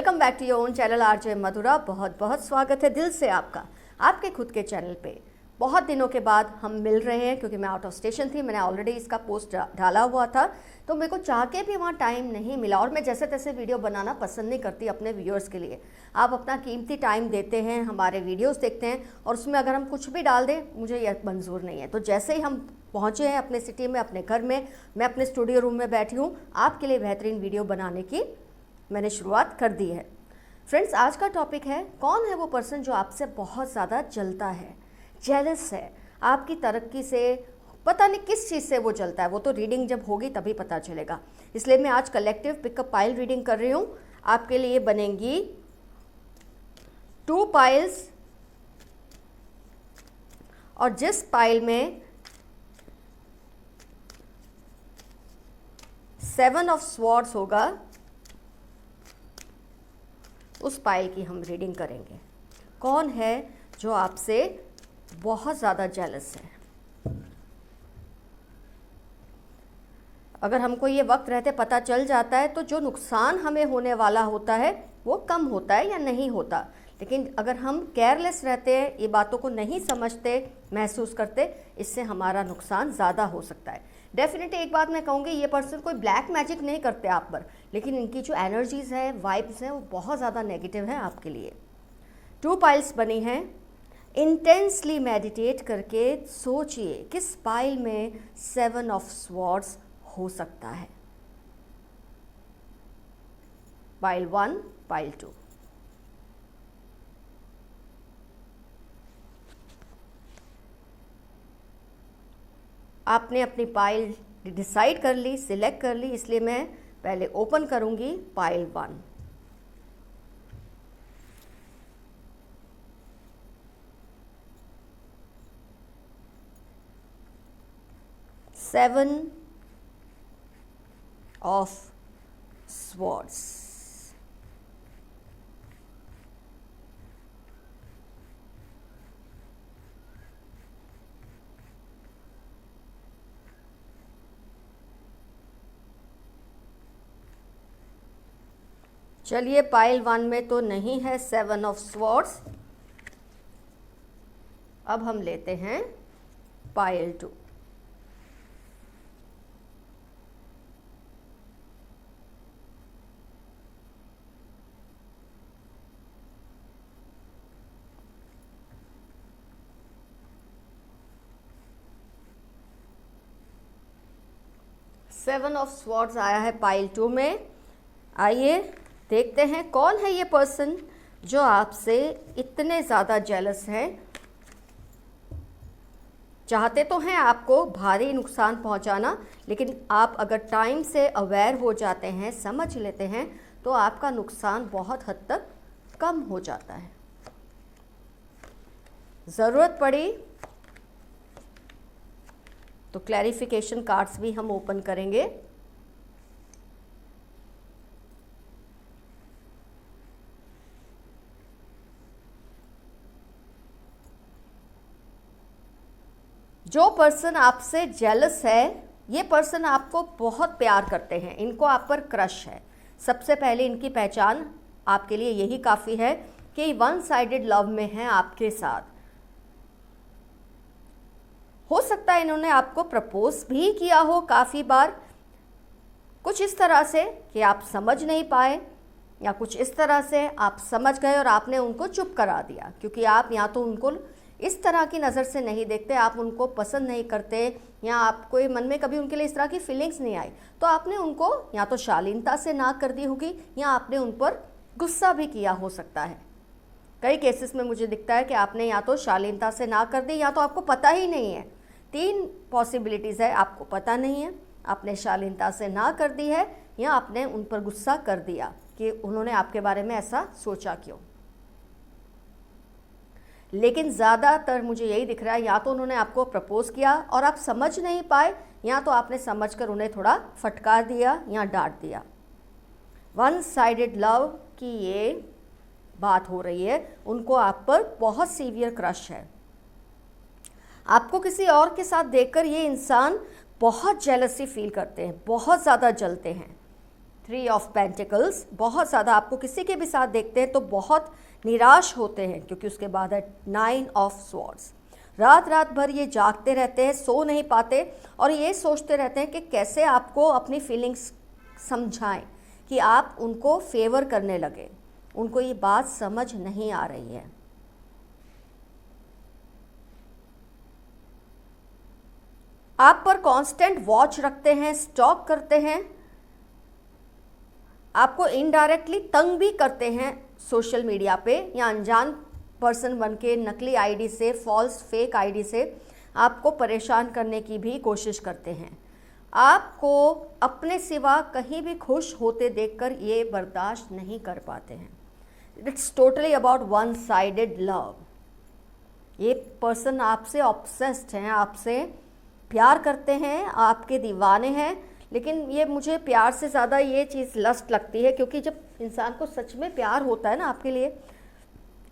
Welcome back to your own channel RJ Madhura. बहुत बहुत स्वागत है दिल से आपका आपके खुद के चैनल पे। बहुत दिनों के बाद हम मिल रहे हैं क्योंकि मैं आउट ऑफ स्टेशन थी। मैंने ऑलरेडी इसका पोस्ट डाला हुआ था, तो मेरे को चाह के भी वहाँ टाइम नहीं मिला। और मैं जैसे तैसे वीडियो बनाना पसंद नहीं करती अपने व्यूअर्स के लिए। आप अपना कीमती टाइम देते हैं, हमारे वीडियोज़ देखते हैं, और उसमें अगर हम कुछ भी डाल दें मुझे यह मंजूर नहीं है। तो जैसे ही हम पहुँचे हैं अपने सिटी में, अपने घर में, मैं अपने स्टूडियो रूम में बैठी हूँ, आपके लिए बेहतरीन वीडियो बनाने की मैंने शुरुआत कर दी है। फ्रेंड्स, आज का टॉपिक है, कौन है वो पर्सन जो आपसे बहुत ज़्यादा जलता है, जेलस है आपकी तरक्की से। पता नहीं किस चीज़ से वो जलता है, वो तो रीडिंग जब होगी तभी पता चलेगा। इसलिए मैं आज कलेक्टिव पिकअप पाइल रीडिंग कर रही हूँ। आपके लिए बनेंगी 2 पाइल्स, और जिस पाइल में 7 ऑफ स्वॉर्ड्स होगा उस पाइल की हम रीडिंग करेंगे। कौन है जो आपसे बहुत ज़्यादा जेलस है। अगर हमको ये वक्त रहते पता चल जाता है तो जो नुकसान हमें होने वाला होता है वो कम होता है या नहीं होता। लेकिन अगर हम केयरलेस रहते हैं, ये बातों को नहीं समझते, महसूस करते, इससे हमारा नुकसान ज़्यादा हो सकता है। डेफिनेटली एक बात मैं कहूँगी, ये पर्सन कोई ब्लैक मैजिक नहीं करते आप पर, लेकिन इनकी जो एनर्जीज़ है, वाइब्स हैं, वो बहुत ज़्यादा नेगेटिव है आपके लिए। 2 पाइल्स बनी हैं। इंटेंसली मेडिटेट करके सोचिए किस पाइल में 7 ऑफ स्वॉर्ड्स हो सकता है। Pile 1, pile 2। आपने अपनी पाइल डिसाइड कर ली, सिलेक्ट कर ली, इसलिए मैं पहले ओपन करूंगी पाइल 1। Seven of swords. चलिए, पाइल 1 में तो नहीं है 7 ऑफ स्वॉर्ड्स। अब हम लेते हैं पाइल 2। सेवन ऑफ स्वॉर्ड्स आया है पाइल 2 में। आइए देखते हैं कौन है ये पर्सन जो आपसे इतने ज़्यादा जेलस है। चाहते तो हैं आपको भारी नुकसान पहुंचाना, लेकिन आप अगर टाइम से अवेयर हो जाते हैं, समझ लेते हैं, तो आपका नुकसान बहुत हद तक कम हो जाता है। ज़रूरत पड़ी तो क्लैरिफिकेशन कार्ड्स भी हम ओपन करेंगे। जो पर्सन आपसे जेलस है, ये पर्सन आपको बहुत प्यार करते हैं, इनको आप पर क्रश है। सबसे पहले इनकी पहचान आपके लिए यही काफ़ी है कि 1 साइडेड लव में है आपके साथ। हो सकता है इन्होंने आपको प्रपोज भी किया हो काफ़ी बार, कुछ इस तरह से कि आप समझ नहीं पाए, या कुछ इस तरह से आप समझ गए और आपने उनको चुप करा दिया, क्योंकि आप या तो उनको इस तरह की नज़र से नहीं देखते, आप उनको पसंद नहीं करते, या आपको मन में कभी उनके लिए इस तरह की फीलिंग्स नहीं आई, तो आपने उनको या तो शालीनता से ना कर दी होगी, या आपने उन पर गुस्सा भी किया हो सकता है। कई केसेस में मुझे दिखता है कि आपने या तो शालीनता से ना कर दी, या तो आपको पता ही नहीं है। 3 पॉसिबिलिटीज़ है, आपको पता नहीं है, आपने शालीनता से ना कर दी है, या आपने उन पर गुस्सा कर दिया कि उन्होंने आपके बारे में ऐसा सोचा क्यों। लेकिन ज़्यादातर मुझे यही दिख रहा है, या तो उन्होंने आपको प्रपोज किया और आप समझ नहीं पाए, या तो आपने समझकर उन्हें थोड़ा फटकार दिया या डांट दिया। 1 साइडेड लव की ये बात हो रही है, उनको आप पर बहुत सीवियर क्रश है। आपको किसी और के साथ देखकर ये इंसान बहुत जेलसी फील करते हैं, बहुत ज़्यादा जलते हैं। 3 ऑफ पेंटिकल्स, बहुत ज़्यादा आपको किसी के भी साथ देखते हैं तो बहुत निराश होते हैं, क्योंकि उसके बाद है 9 ऑफ स्वॉर्ड्स। रात रात भर ये जागते रहते हैं, सो नहीं पाते और ये सोचते रहते हैं कि कैसे आपको अपनी फीलिंग्स समझाएं कि आप उनको फेवर करने लगे। उनको ये बात समझ नहीं आ रही है। आप पर कांस्टेंट वॉच रखते हैं, स्टॉक करते हैं, आपको इनडायरेक्टली तंग भी करते हैं सोशल मीडिया पे, या अनजान पर्सन बन के नकली आईडी से, फॉल्स फेक आईडी से आपको परेशान करने की भी कोशिश करते हैं। आपको अपने सिवा कहीं भी खुश होते देखकर ये बर्दाश्त नहीं कर पाते हैं। It's totally about one sided love. ये पर्सन आपसे ऑब्सेस्ड हैं, आपसे प्यार करते हैं, आपके दीवाने हैं, लेकिन ये मुझे प्यार से ज़्यादा ये चीज़ लस्ट लगती है, क्योंकि जब इंसान को सच में प्यार होता है ना आपके लिए,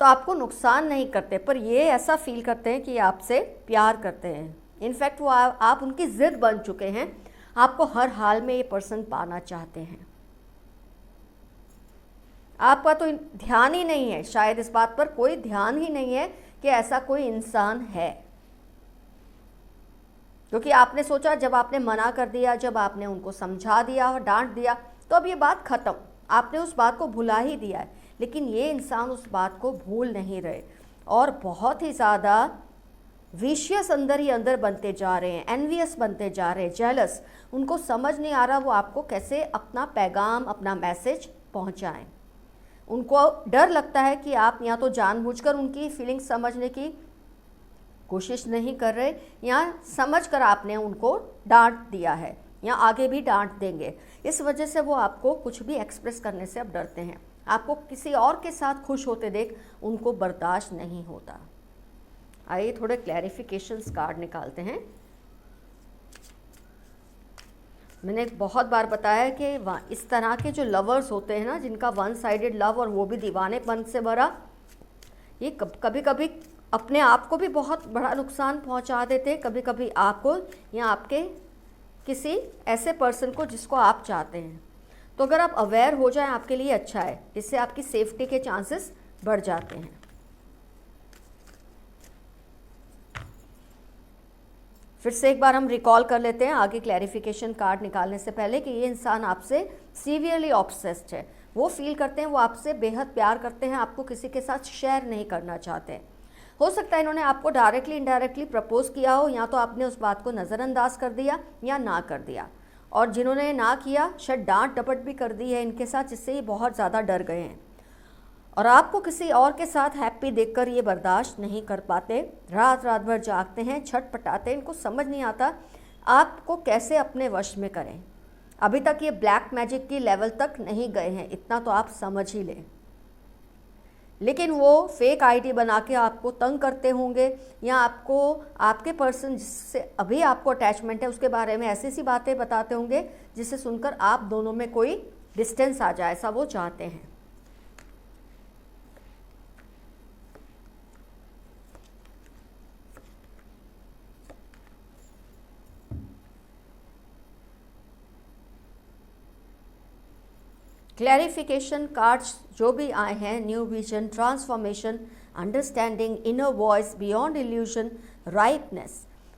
तो आपको नुकसान नहीं करते, पर ये ऐसा फील करते हैं कि आपसे प्यार करते हैं। इनफैक्ट वो आप उनकी ज़िद बन चुके हैं, आपको हर हाल में ये पर्सन पाना चाहते हैं। आपका तो ध्यान ही नहीं है, शायद इस बात पर कोई ध्यान ही नहीं है कि ऐसा कोई इंसान है, क्योंकि आपने सोचा जब आपने मना कर दिया, जब आपने उनको समझा दिया और डांट दिया, तो अब ये बात ख़त्म, आपने उस बात को भुला ही दिया है। लेकिन ये इंसान उस बात को भूल नहीं रहे और बहुत ही ज़्यादा विशियस अंदर ही अंदर बनते जा रहे हैं, एनवियस बनते जा रहे हैं, जेलस। उनको समझ नहीं आ रहा वो आपको कैसे अपना पैगाम, अपना मैसेज पहुंचाएं। उनको डर लगता है कि आप या तो जानबूझकर उनकी फीलिंग्स समझने की कोशिश नहीं कर रहे, या समझकर आपने उनको डांट दिया है या आगे भी डांट देंगे। इस वजह से वो आपको कुछ भी एक्सप्रेस करने से अब डरते हैं। आपको किसी और के साथ खुश होते देख उनको बर्दाश्त नहीं होता। आइए थोड़े क्लैरिफिकेशंस कार्ड निकालते हैं। मैंने बहुत बार बताया कि इस तरह के जो लवर्स होते हैं ना, जिनका वन साइडेड लव और वो भी दीवानेपन से भरा, ये कभी कभी अपने आप को भी बहुत बड़ा नुकसान पहुंचा देते हैं, कभी कभी आपको या आपके किसी ऐसे पर्सन को जिसको आप चाहते हैं। तो अगर आप अवेयर हो जाएं आपके लिए अच्छा है, इससे आपकी सेफ्टी के चांसेस बढ़ जाते हैं। फिर से एक बार हम रिकॉल कर लेते हैं आगे क्लैरिफिकेशन कार्ड निकालने से पहले कि ये इंसान आपसे सीवियरली ऑब्सेस्ड है। वो फील करते हैं, वो आपसे बेहद प्यार करते हैं, आपको किसी के साथ शेयर नहीं करना चाहते। हो सकता है इन्होंने आपको डायरेक्टली इनडायरेक्टली प्रपोज किया हो, या तो आपने उस बात को नज़रअंदाज कर दिया या ना कर दिया, और जिन्होंने ना किया शायद डांट डपट भी कर दी है इनके साथ, जिससे ये बहुत ज़्यादा डर गए हैं और आपको किसी और के साथ हैप्पी देखकर ये बर्दाश्त नहीं कर पाते। रात रात भर जागते हैं, छटपटाते हैं, इनको समझ नहीं आता आपको कैसे अपने वश में करें। अभी तक ये ब्लैक मैजिक की लेवल तक नहीं गए हैं, इतना तो आप समझ ही लें। लेकिन वो फेक आईडी बना के आपको तंग करते होंगे, या आपको आपके पर्सन जिससे अभी आपको अटैचमेंट है उसके बारे में ऐसी सी बातें बताते होंगे जिससे सुनकर आप दोनों में कोई डिस्टेंस आ जाए, ऐसा वो चाहते हैं। क्लैरिफिकेशन कार्ड्स जो भी आए हैं, new vision, transformation, understanding, inner voice, beyond illusion, rightness,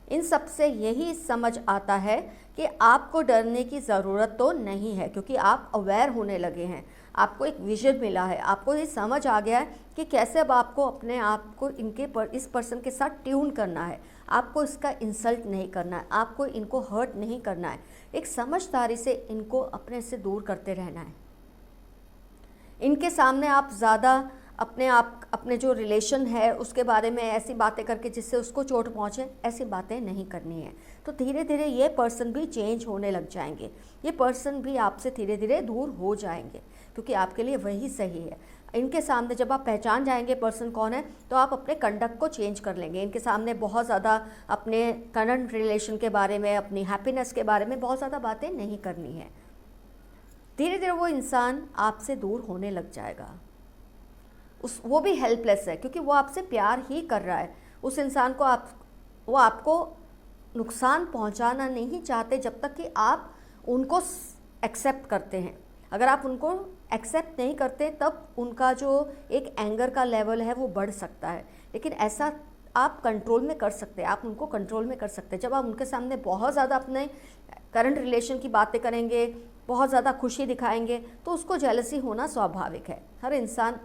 इन सब से यही समझ आता है कि आपको डरने की ज़रूरत तो नहीं है, क्योंकि आप अवेयर होने लगे हैं, आपको एक विजन मिला है, आपको ये समझ आ गया है कि कैसे अब आपको अपने आप को इस पर्सन के साथ ट्यून करना है, आपको इसका इंसल्ट नहीं करना है, आपको इनको हर्ट नहीं करना है, एक समझदारी से इनको अपने से दूर करते रहना है। इनके सामने आप ज़्यादा अपने जो रिलेशन है उसके बारे में ऐसी बातें करके जिससे उसको चोट पहुँचे, ऐसी बातें नहीं करनी है। तो धीरे धीरे ये पर्सन भी चेंज होने लग जाएंगे, ये पर्सन भी आपसे धीरे धीरे दूर हो जाएंगे, क्योंकि आपके लिए वही सही है। इनके सामने जब आप पहचान जाएंगे पर्सन कौन है, तो आप अपने कंडक्ट को चेंज कर लेंगे। इनके सामने बहुत ज़्यादा अपने करंट रिलेशन के बारे में, अपनी हैप्पीनेस के बारे में बहुत ज़्यादा बातें नहीं करनी है। धीरे धीरे वो इंसान आपसे दूर होने लग जाएगा। वो भी हेल्पलेस है, क्योंकि वो आपसे प्यार ही कर रहा है। उस इंसान को वो आपको नुकसान पहुंचाना नहीं चाहते जब तक कि आप उनको एक्सेप्ट करते हैं। अगर आप उनको एक्सेप्ट नहीं करते तब उनका जो एक एंगर का लेवल है वो बढ़ सकता है, लेकिन ऐसा आप कंट्रोल में कर सकते हैं, आप उनको कंट्रोल में कर सकते हैं। जब आप उनके सामने बहुत ज़्यादा अपने करंट रिलेशन की बातें करेंगे, बहुत ज़्यादा खुशी दिखाएंगे, तो उसको जेलसी होना स्वाभाविक है। हर इंसान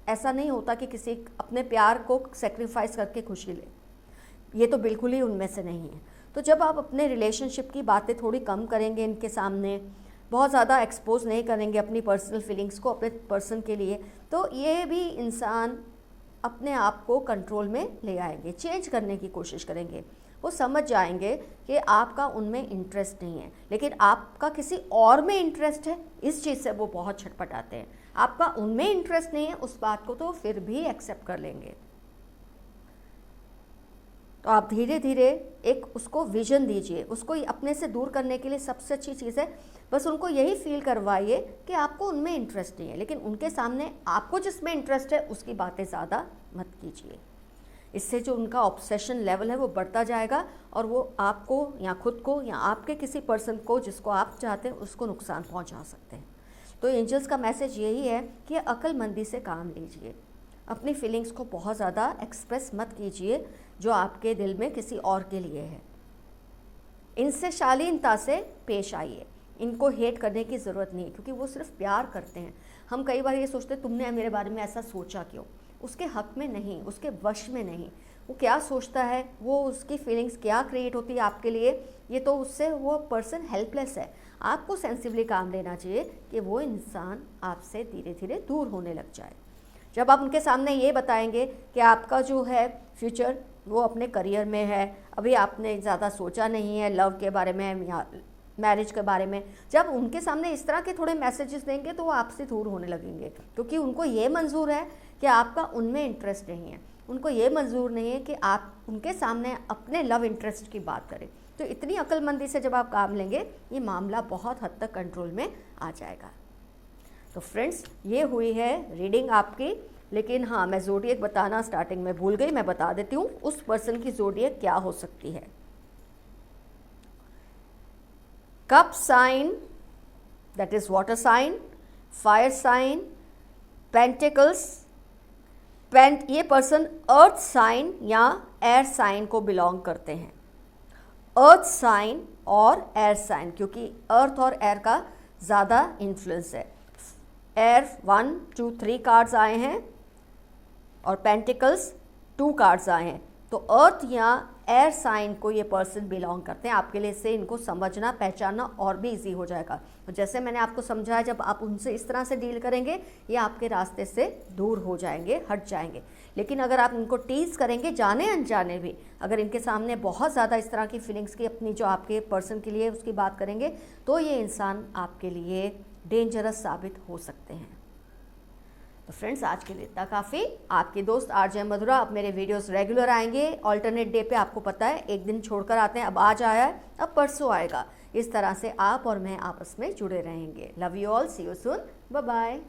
ऐसा नहीं होता कि किसी अपने प्यार को सेक्रीफाइस करके खुशी ले, ये तो बिल्कुल ही उनमें से नहीं है। तो जब आप अपने रिलेशनशिप की बातें थोड़ी कम करेंगे, इनके सामने बहुत ज़्यादा एक्सपोज नहीं करेंगे अपनी पर्सनल फीलिंग्स को अपने पर्सन के लिए, तो ये भी इंसान अपने आप को कंट्रोल में ले आएंगे, चेंज करने की कोशिश करेंगे। वो समझ जाएंगे कि आपका उनमें इंटरेस्ट नहीं है, लेकिन आपका किसी और में इंटरेस्ट है, इस चीज़ से वो बहुत छटपटाते हैं। आपका उनमें इंटरेस्ट नहीं है, उस बात को तो फिर भी एक्सेप्ट कर लेंगे। तो आप धीरे धीरे एक उसको विजन दीजिए, उसको अपने से दूर करने के लिए सबसे अच्छी चीज़ है बस उनको यही फील करवाइए कि आपको उनमें इंटरेस्ट नहीं है, लेकिन उनके सामने आपको जिसमें इंटरेस्ट है उसकी बातें ज़्यादा मत कीजिए। इससे जो उनका ऑब्सेशन लेवल है वो बढ़ता जाएगा और वो आपको या खुद को या आपके किसी पर्सन को जिसको आप चाहते हैं उसको नुकसान पहुंचा सकते हैं। तो एंजल्स का मैसेज यही है कि अक्लमंदी से काम लीजिए, अपनी फीलिंग्स को बहुत ज़्यादा एक्सप्रेस मत कीजिए जो आपके दिल में किसी और के लिए है। इनसे शालीनता से पेश आइए, इनको हेट करने की ज़रूरत नहीं है क्योंकि वो सिर्फ प्यार करते हैं। हम कई बार ये सोचते तुमने मेरे बारे में ऐसा सोचा क्यों, उसके हक में नहीं, उसके वश में नहीं। वो क्या सोचता है, वो उसकी फीलिंग्स क्या क्रिएट होती है आपके लिए, ये तो उससे वो पर्सन हेल्पलेस है। आपको सेंसिबली काम लेना चाहिए कि वो इंसान आपसे धीरे धीरे दूर होने लग जाए। जब आप उनके सामने ये बताएंगे कि आपका जो है फ्यूचर वो अपने करियर में है, अभी आपने ज़्यादा सोचा नहीं है लव के बारे में या मैरिज के बारे में, जब उनके सामने इस तरह के थोड़े मैसेजेस देंगे तो वो आपसे दूर होने लगेंगे, क्योंकि उनको ये मंजूर है कि आपका उनमें इंटरेस्ट नहीं है। उनको ये मंजूर नहीं है कि आप उनके सामने अपने लव इंटरेस्ट की बात करें। तो इतनी अक्लमंदी से जब आप काम लेंगे ये मामला बहुत हद तक कंट्रोल में आ जाएगा। तो फ्रेंड्स, ये हुई है रीडिंग आपकी, लेकिन हाँ, मैं ज़ोडिएक बताना स्टार्टिंग में भूल गई, मैं बता देती हूँ उस पर्सन की ज़ोडिएक क्या हो सकती है। Cup sign, that is water sign, fire sign, pentacles, ये पर्सन अर्थ साइन या एयर साइन को बिलोंग करते हैं। अर्थ साइन और एयर साइन, क्योंकि अर्थ और एयर का ज़्यादा इन्फ्लुएंस है। एयर 1 2 3 कार्ड्स आए हैं और पेंटिकल्स 2 कार्ड्स आए हैं। तो अर्थ या एयर साइन को ये पर्सन बिलोंग करते हैं। आपके लिए इससे इनको समझना पहचानना और भी इजी हो जाएगा। तो जैसे मैंने आपको समझाया, जब आप उनसे इस तरह से डील करेंगे ये आपके रास्ते से दूर हो जाएंगे, हट जाएंगे। लेकिन अगर आप इनको टीज करेंगे जाने अनजाने भी, अगर इनके सामने बहुत ज़्यादा इस तरह की फीलिंग्स की अपनी जो आपके पर्सन के लिए उसकी बात करेंगे तो ये इंसान आपके लिए डेंजरस साबित हो सकते हैं। तो फ्रेंड्स, आज के लिए इतना काफ़ी। आपके दोस्त आरजे मधुरा, अब मेरे वीडियोस रेगुलर आएंगे। ऑल्टरनेट डे पे आपको पता है एक दिन छोड़कर आते हैं, अब आज आया है, अब परसों आएगा। इस तरह से आप और मैं आपस में जुड़े रहेंगे। Love you all, see you soon, bye bye.